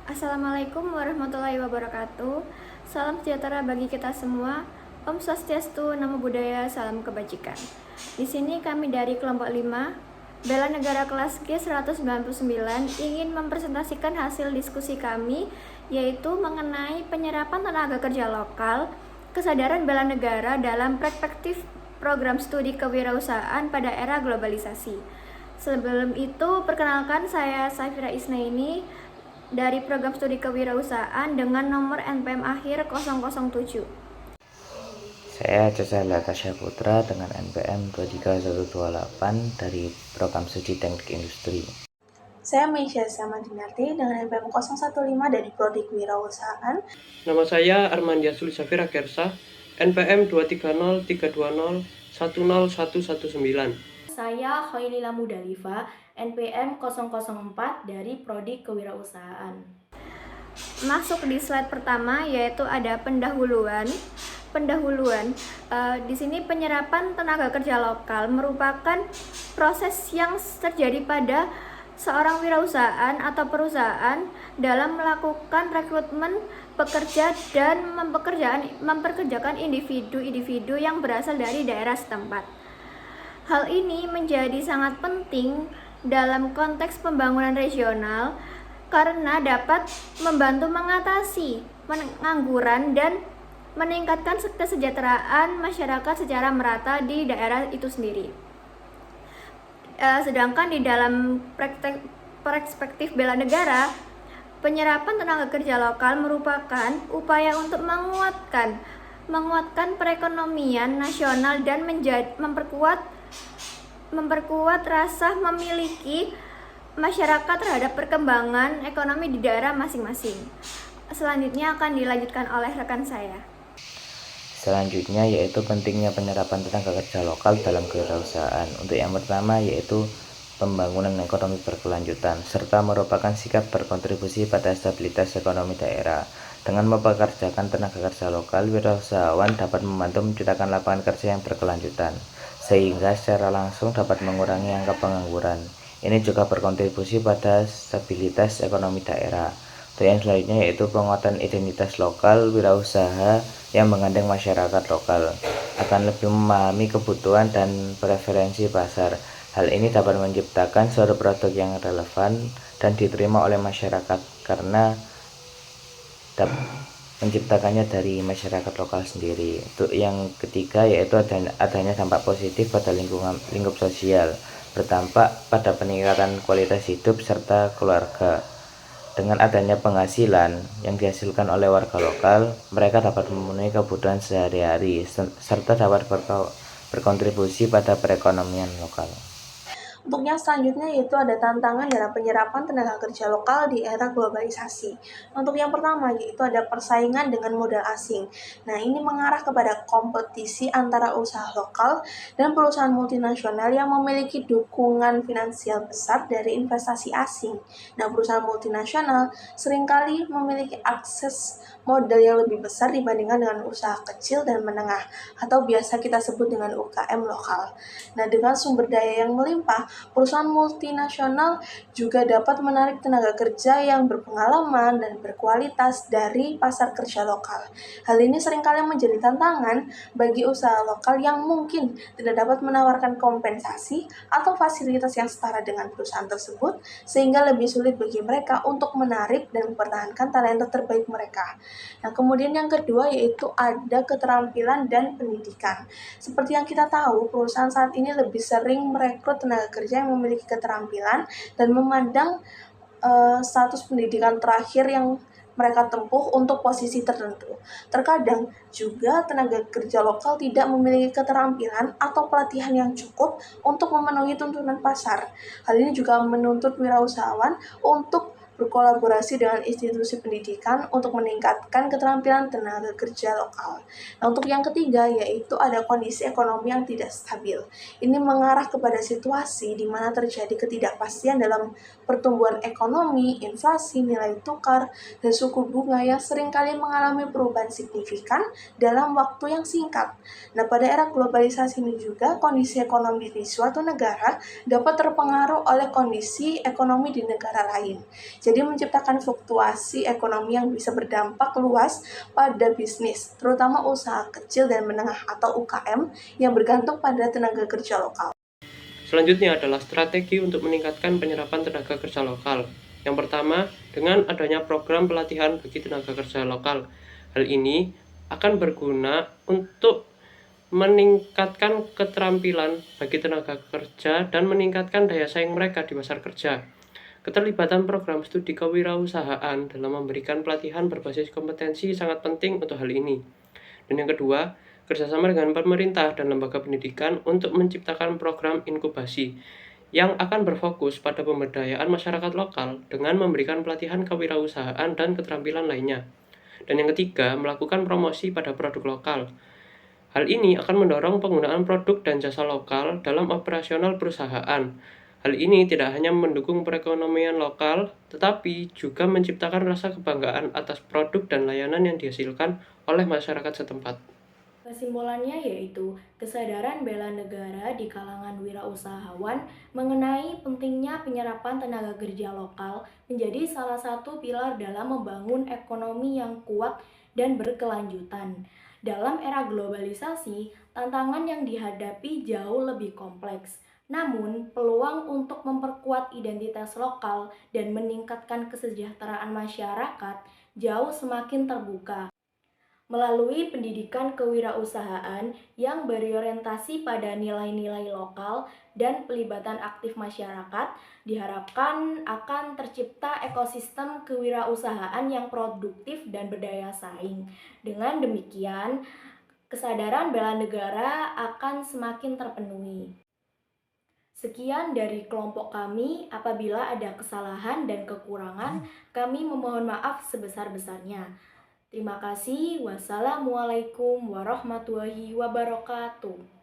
Assalamualaikum warahmatullahi wabarakatuh. Salam sejahtera bagi kita semua. Om Swastiastu, Namo Buddhaya, salam kebajikan. Di sini kami dari kelompok 5, Bela Negara kelas G199 ingin mempresentasikan hasil diskusi kami, yaitu mengenai penyerapan tenaga kerja lokal, kesadaran bela negara dalam perspektif program studi kewirausahaan pada era globalisasi. Sebelum itu, perkenalkan saya Safira Isnaini dari program studi kewirausahaan dengan nomor NPM akhir 007. Saya Caca Latasha Putra dengan NPM 23128 dari program studi Teknik Industri. Saya Meisha Samadinarti dengan NPM 015 dari Prodi Kewirausahaan. Nama saya Armandia Sulisafira Kersa, NPM 23032010119. Saya Khailila Mudalifa, NPM 004 dari Prodi Kewirausahaan. Masuk di slide pertama, yaitu ada pendahuluan. Di sini penyerapan tenaga kerja lokal merupakan proses yang terjadi pada seorang wirausahaan atau perusahaan dalam melakukan rekrutmen pekerja dan memperkerjakan individu-individu yang berasal dari daerah setempat. Hal ini menjadi sangat penting dalam konteks pembangunan regional karena dapat membantu mengatasi pengangguran dan meningkatkan kesejahteraan masyarakat secara merata di daerah itu sendiri. Sedangkan di dalam perspektif bela negara, penyerapan tenaga kerja lokal merupakan upaya untuk menguatkan perekonomian nasional dan memperkuat rasa memiliki masyarakat terhadap perkembangan ekonomi di daerah masing-masing. Selanjutnya akan dilanjutkan oleh rekan saya. Selanjutnya yaitu pentingnya penyerapan tenaga kerja lokal dalam kewirausahaan. Untuk yang pertama yaitu pembangunan ekonomi berkelanjutan, serta merupakan sikap berkontribusi pada stabilitas ekonomi daerah. Dengan mempekerjakan tenaga kerja lokal, wirausahawan dapat membantu menciptakan lapangan kerja yang berkelanjutan, sehingga secara langsung dapat mengurangi angka pengangguran. Ini juga berkontribusi pada stabilitas ekonomi daerah. Untuk yang selanjutnya yaitu penguatan identitas lokal, wirausaha yang menggandeng masyarakat lokal akan lebih memahami kebutuhan dan preferensi pasar. Hal ini dapat menciptakan suatu produk yang relevan dan diterima oleh masyarakat karena menciptakannya dari masyarakat lokal sendiri. Untuk yang ketiga yaitu adanya dampak positif pada lingkup sosial, berdampak pada peningkatan kualitas hidup serta keluarga. Dengan adanya penghasilan yang dihasilkan oleh warga lokal, mereka dapat memenuhi kebutuhan sehari-hari serta dapat berkontribusi pada perekonomian lokal. Untuk yang selanjutnya yaitu ada tantangan dalam penyerapan tenaga kerja lokal di era globalisasi. Untuk yang pertama yaitu ada persaingan dengan modal asing. Nah, ini mengarah kepada kompetisi antara usaha lokal dan perusahaan multinasional yang memiliki dukungan finansial besar dari investasi asing. Nah, perusahaan multinasional seringkali memiliki akses modal yang lebih besar dibandingkan dengan usaha kecil dan menengah atau biasa kita sebut dengan UKM lokal. Nah, dengan sumber daya yang melimpah, perusahaan multinasional juga dapat menarik tenaga kerja yang berpengalaman dan berkualitas dari pasar kerja lokal. Hal ini seringkali menjadi tantangan bagi usaha lokal yang mungkin tidak dapat menawarkan kompensasi atau fasilitas yang setara dengan perusahaan tersebut, sehingga lebih sulit bagi mereka untuk menarik dan mempertahankan talenta terbaik mereka. Nah, kemudian yang kedua yaitu ada keterampilan dan pendidikan. Seperti yang kita tahu, perusahaan saat ini lebih sering merekrut tenaga kerja yang memiliki keterampilan dan memandang status pendidikan terakhir yang mereka tempuh untuk posisi tertentu. Terkadang juga tenaga kerja lokal tidak memiliki keterampilan atau pelatihan yang cukup untuk memenuhi tuntutan pasar. Hal ini juga menuntut wirausahawan untuk berkolaborasi dengan institusi pendidikan untuk meningkatkan keterampilan tenaga kerja lokal. Nah, untuk yang ketiga yaitu ada kondisi ekonomi yang tidak stabil. Ini mengarah kepada situasi di mana terjadi ketidakpastian dalam pertumbuhan ekonomi, inflasi, nilai tukar, dan suku bunga yang seringkali mengalami perubahan signifikan dalam waktu yang singkat. Nah, pada era globalisasi ini juga kondisi ekonomi di suatu negara dapat terpengaruh oleh kondisi ekonomi di negara lain. Jadi menciptakan fluktuasi ekonomi yang bisa berdampak luas pada bisnis, terutama usaha kecil dan menengah atau UKM yang bergantung pada tenaga kerja lokal. Selanjutnya adalah strategi untuk meningkatkan penyerapan tenaga kerja lokal. Yang pertama, dengan adanya program pelatihan bagi tenaga kerja lokal. Hal ini akan berguna untuk meningkatkan keterampilan bagi tenaga kerja dan meningkatkan daya saing mereka di pasar kerja. Keterlibatan program studi kewirausahaan dalam memberikan pelatihan berbasis kompetensi sangat penting untuk hal ini. Dan yang kedua, kerjasama dengan pemerintah dan lembaga pendidikan untuk menciptakan program inkubasi yang akan berfokus pada pemberdayaan masyarakat lokal dengan memberikan pelatihan kewirausahaan dan keterampilan lainnya. Dan yang ketiga, melakukan promosi pada produk lokal. Hal ini akan mendorong penggunaan produk dan jasa lokal dalam operasional perusahaan. Hal ini tidak hanya mendukung perekonomian lokal, tetapi juga menciptakan rasa kebanggaan atas produk dan layanan yang dihasilkan oleh masyarakat setempat. Kesimpulannya yaitu kesadaran bela negara di kalangan wirausahawan mengenai pentingnya penyerapan tenaga kerja lokal menjadi salah satu pilar dalam membangun ekonomi yang kuat dan berkelanjutan. Dalam era globalisasi, tantangan yang dihadapi jauh lebih kompleks. Namun, peluang untuk memperkuat identitas lokal dan meningkatkan kesejahteraan masyarakat jauh semakin terbuka. Melalui pendidikan kewirausahaan yang berorientasi pada nilai-nilai lokal dan pelibatan aktif masyarakat, diharapkan akan tercipta ekosistem kewirausahaan yang produktif dan berdaya saing. Dengan demikian, kesadaran bela negara akan semakin terpenuhi. Sekian dari kelompok kami. Apabila ada kesalahan dan kekurangan, kami memohon maaf sebesar-besarnya. Terima kasih. Wassalamualaikum warahmatullahi wabarakatuh.